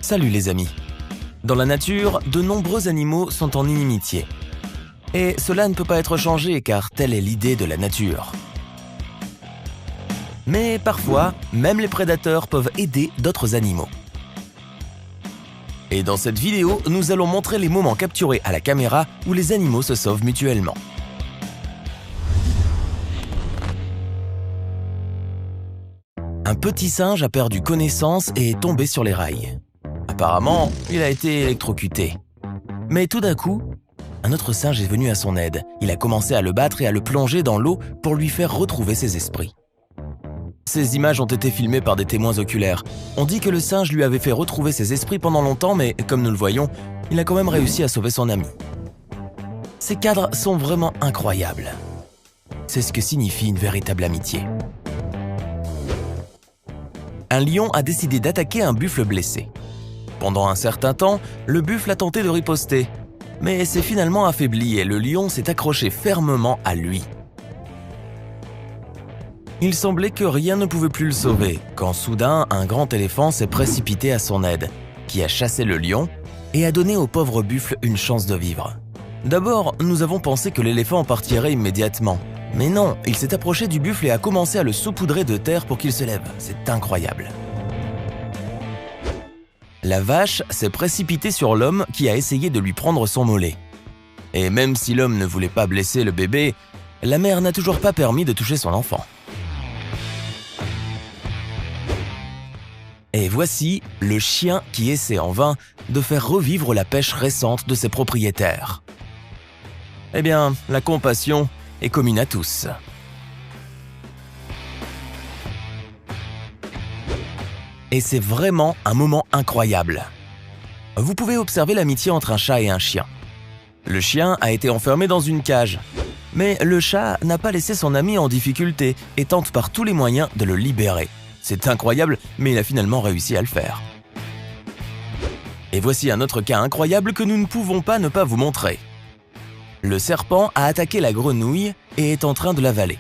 Salut les amis. Dans la nature, de nombreux animaux sont en inimitié. Et cela ne peut pas être changé car telle est l'idée de la nature. Mais parfois, même les prédateurs peuvent aider d'autres animaux. Et dans cette vidéo, nous allons montrer les moments capturés à la caméra où les animaux se sauvent mutuellement. Un petit singe a perdu connaissance et est tombé sur les rails. Apparemment, il a été électrocuté. Mais tout d'un coup, un autre singe est venu à son aide. Il a commencé à le battre et à le plonger dans l'eau pour lui faire retrouver ses esprits. Ces images ont été filmées par des témoins oculaires. On dit que le singe lui avait fait retrouver ses esprits pendant longtemps, mais comme nous le voyons, il a quand même réussi à sauver son ami. Ces cadres sont vraiment incroyables. C'est ce que signifie une véritable amitié. Un lion a décidé d'attaquer un buffle blessé. Pendant un certain temps, le buffle a tenté de riposter, mais s'est finalement affaibli et le lion s'est accroché fermement à lui. Il semblait que rien ne pouvait plus le sauver, quand soudain un grand éléphant s'est précipité à son aide, qui a chassé le lion et a donné au pauvre buffle une chance de vivre. D'abord, nous avons pensé que l'éléphant partirait immédiatement. Mais non, il s'est approché du buffle et a commencé à le saupoudrer de terre pour qu'il se lève. C'est incroyable. La vache s'est précipitée sur l'homme qui a essayé de lui prendre son mollet. Et même si l'homme ne voulait pas blesser le bébé, la mère n'a toujours pas permis de toucher son enfant. Et voici le chien qui essaie en vain de faire revivre la pêche récente de ses propriétaires. Eh bien, la compassion est commune à tous. Et c'est vraiment un moment incroyable. Vous pouvez observer l'amitié entre un chat et un chien. Le chien a été enfermé dans une cage, mais le chat n'a pas laissé son ami en difficulté et tente par tous les moyens de le libérer. C'est incroyable, mais il a finalement réussi à le faire. Et voici un autre cas incroyable que nous ne pouvons pas ne pas vous montrer. Le serpent a attaqué la grenouille et est en train de l'avaler.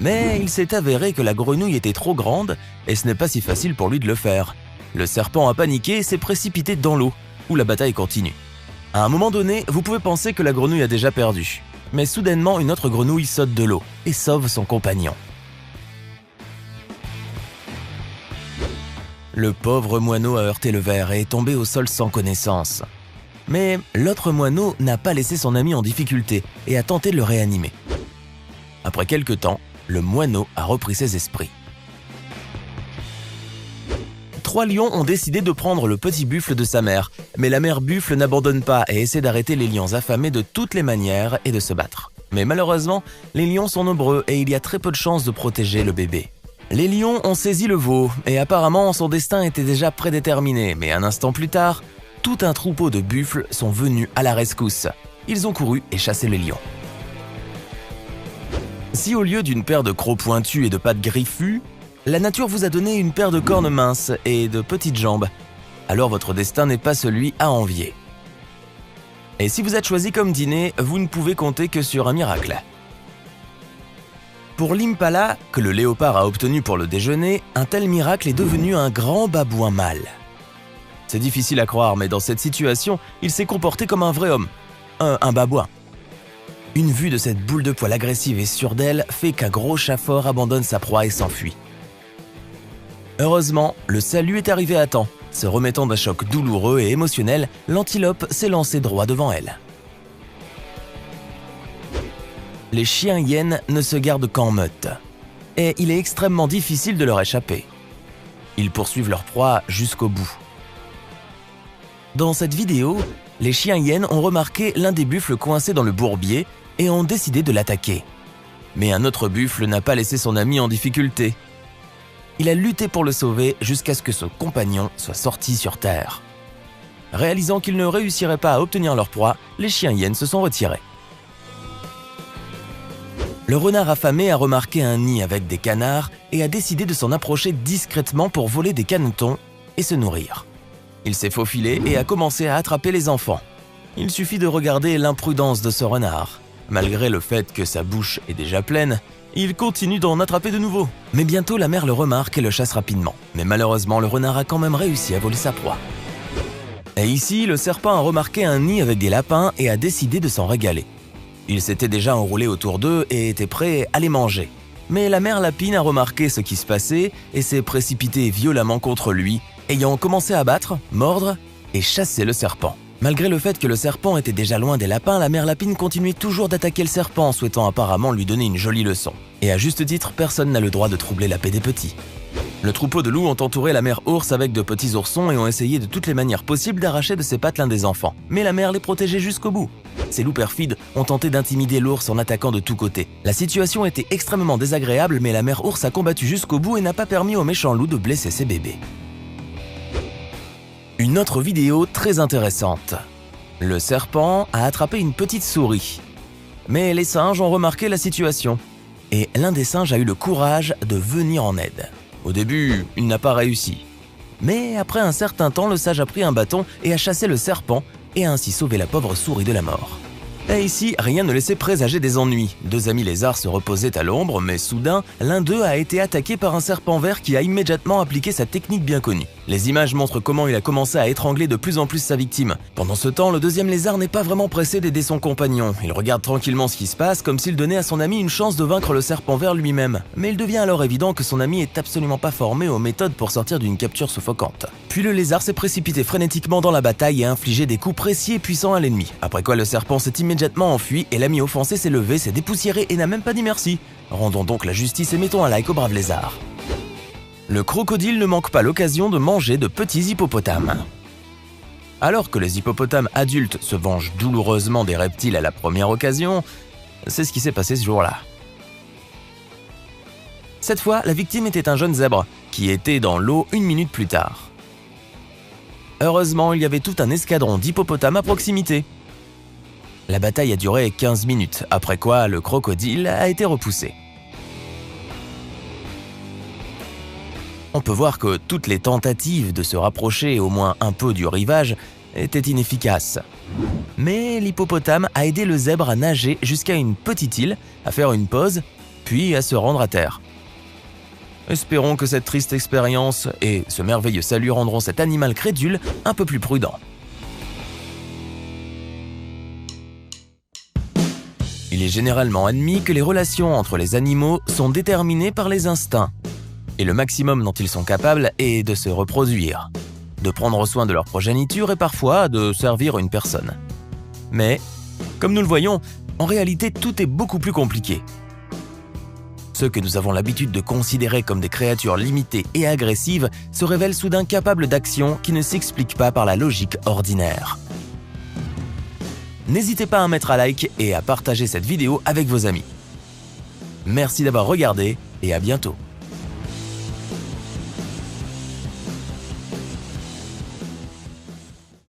Mais il s'est avéré que la grenouille était trop grande et ce n'est pas si facile pour lui de le faire. Le serpent a paniqué et s'est précipité dans l'eau, où la bataille continue. À un moment donné, vous pouvez penser que la grenouille a déjà perdu. Mais soudainement, une autre grenouille saute de l'eau et sauve son compagnon. Le pauvre moineau a heurté le verre et est tombé au sol sans connaissance. Mais l'autre moineau n'a pas laissé son ami en difficulté et a tenté de le réanimer. Après quelque temps, le moineau a repris ses esprits. 3 lions ont décidé de prendre le petit buffle de sa mère, mais la mère buffle n'abandonne pas et essaie d'arrêter les lions affamés de toutes les manières et de se battre. Mais malheureusement, les lions sont nombreux et il y a très peu de chances de protéger le bébé. Les lions ont saisi le veau et apparemment son destin était déjà prédéterminé, mais un instant plus tard, tout un troupeau de buffles sont venus à la rescousse. Ils ont couru et chassé les lions. Si au lieu d'une paire de crocs pointus et de pattes griffues, la nature vous a donné une paire de cornes minces et de petites jambes, alors votre destin n'est pas celui à envier. Et si vous êtes choisi comme dîner, vous ne pouvez compter que sur un miracle. Pour l'impala, que le léopard a obtenu pour le déjeuner, un tel miracle est devenu un grand babouin mâle. C'est difficile à croire, mais dans cette situation, il s'est comporté comme un vrai homme, un babouin. Une vue de cette boule de poil agressive et sûre d'elle fait qu'un gros chat fort abandonne sa proie et s'enfuit. Heureusement, le salut est arrivé à temps. Se remettant d'un choc douloureux et émotionnel, l'antilope s'est lancé droit devant elle. Les chiens hyènes ne se gardent qu'en meute, et il est extrêmement difficile de leur échapper. Ils poursuivent leur proie jusqu'au bout. Dans cette vidéo, les chiens hyènes ont remarqué l'un des buffles coincé dans le bourbier et ont décidé de l'attaquer. Mais un autre buffle n'a pas laissé son ami en difficulté. Il a lutté pour le sauver jusqu'à ce que son compagnon soit sorti sur terre. Réalisant qu'ils ne réussiraient pas à obtenir leur proie, les chiens hyènes se sont retirés. Le renard affamé a remarqué un nid avec des canards et a décidé de s'en approcher discrètement pour voler des canetons et se nourrir. Il s'est faufilé et a commencé à attraper les enfants. Il suffit de regarder l'imprudence de ce renard. Malgré le fait que sa bouche est déjà pleine, il continue d'en attraper de nouveau. Mais bientôt la mère le remarque et le chasse rapidement. Mais malheureusement, le renard a quand même réussi à voler sa proie. Et ici, le serpent a remarqué un nid avec des lapins et a décidé de s'en régaler. Il s'était déjà enroulé autour d'eux et était prêt à les manger. Mais la mère lapine a remarqué ce qui se passait et s'est précipitée violemment contre lui, ayant commencé à battre, mordre et chasser le serpent. Malgré le fait que le serpent était déjà loin des lapins, la mère lapine continuait toujours d'attaquer le serpent, souhaitant apparemment lui donner une jolie leçon. Et à juste titre, personne n'a le droit de troubler la paix des petits. Le troupeau de loups ont entouré la mère ours avec de petits oursons et ont essayé de toutes les manières possibles d'arracher de ses pattes l'un des enfants. Mais la mère les protégeait jusqu'au bout. Ces loups perfides ont tenté d'intimider l'ours en attaquant de tous côtés. La situation était extrêmement désagréable, mais la mère ours a combattu jusqu'au bout et n'a pas permis aux méchants loups de blesser ses bébés. Une autre vidéo très intéressante. Le serpent a attrapé une petite souris. Mais les singes ont remarqué la situation. Et l'un des singes a eu le courage de venir en aide. Au début, il n'a pas réussi. Mais après un certain temps, le sage a pris un bâton et a chassé le serpent et a ainsi sauvé la pauvre souris de la mort. Et ici, rien ne laissait présager des ennuis. Deux amis lézards se reposaient à l'ombre, mais soudain, l'un d'eux a été attaqué par un serpent vert qui a immédiatement appliqué sa technique bien connue. Les images montrent comment il a commencé à étrangler de plus en plus sa victime. Pendant ce temps, le deuxième lézard n'est pas vraiment pressé d'aider son compagnon. Il regarde tranquillement ce qui se passe, comme s'il donnait à son ami une chance de vaincre le serpent vert lui-même. Mais il devient alors évident que son ami est absolument pas formé aux méthodes pour sortir d'une capture suffocante. Puis le lézard s'est précipité frénétiquement dans la bataille et a infligé des coups précis et puissants à l'ennemi. Après quoi, le serpent s'est immédiatement enfui et l'ami offensé s'est levé, s'est dépoussiéré et n'a même pas dit merci. Rendons donc la justice et mettons un like au brave lézard. Le crocodile ne manque pas l'occasion de manger de petits hippopotames. Alors que les hippopotames adultes se vengent douloureusement des reptiles à la première occasion, c'est ce qui s'est passé ce jour-là. Cette fois, la victime était un jeune zèbre qui était dans l'eau 1 minute plus tard. Heureusement, il y avait tout un escadron d'hippopotames à proximité. La bataille a duré 15 minutes, après quoi le crocodile a été repoussé. On peut voir que toutes les tentatives de se rapprocher au moins un peu du rivage étaient inefficaces. Mais l'hippopotame a aidé le zèbre à nager jusqu'à une petite île, à faire une pause, puis à se rendre à terre. Espérons que cette triste expérience et ce merveilleux salut rendront cet animal crédule un peu plus prudent. Il est généralement admis que les relations entre les animaux sont déterminées par les instincts. Et le maximum dont ils sont capables est de se reproduire, de prendre soin de leur progéniture et parfois de servir une personne. Mais, comme nous le voyons, en réalité tout est beaucoup plus compliqué. Ceux que nous avons l'habitude de considérer comme des créatures limitées et agressives se révèlent soudain capables d'actions qui ne s'expliquent pas par la logique ordinaire. N'hésitez pas à mettre un like et à partager cette vidéo avec vos amis. Merci d'avoir regardé et à bientôt.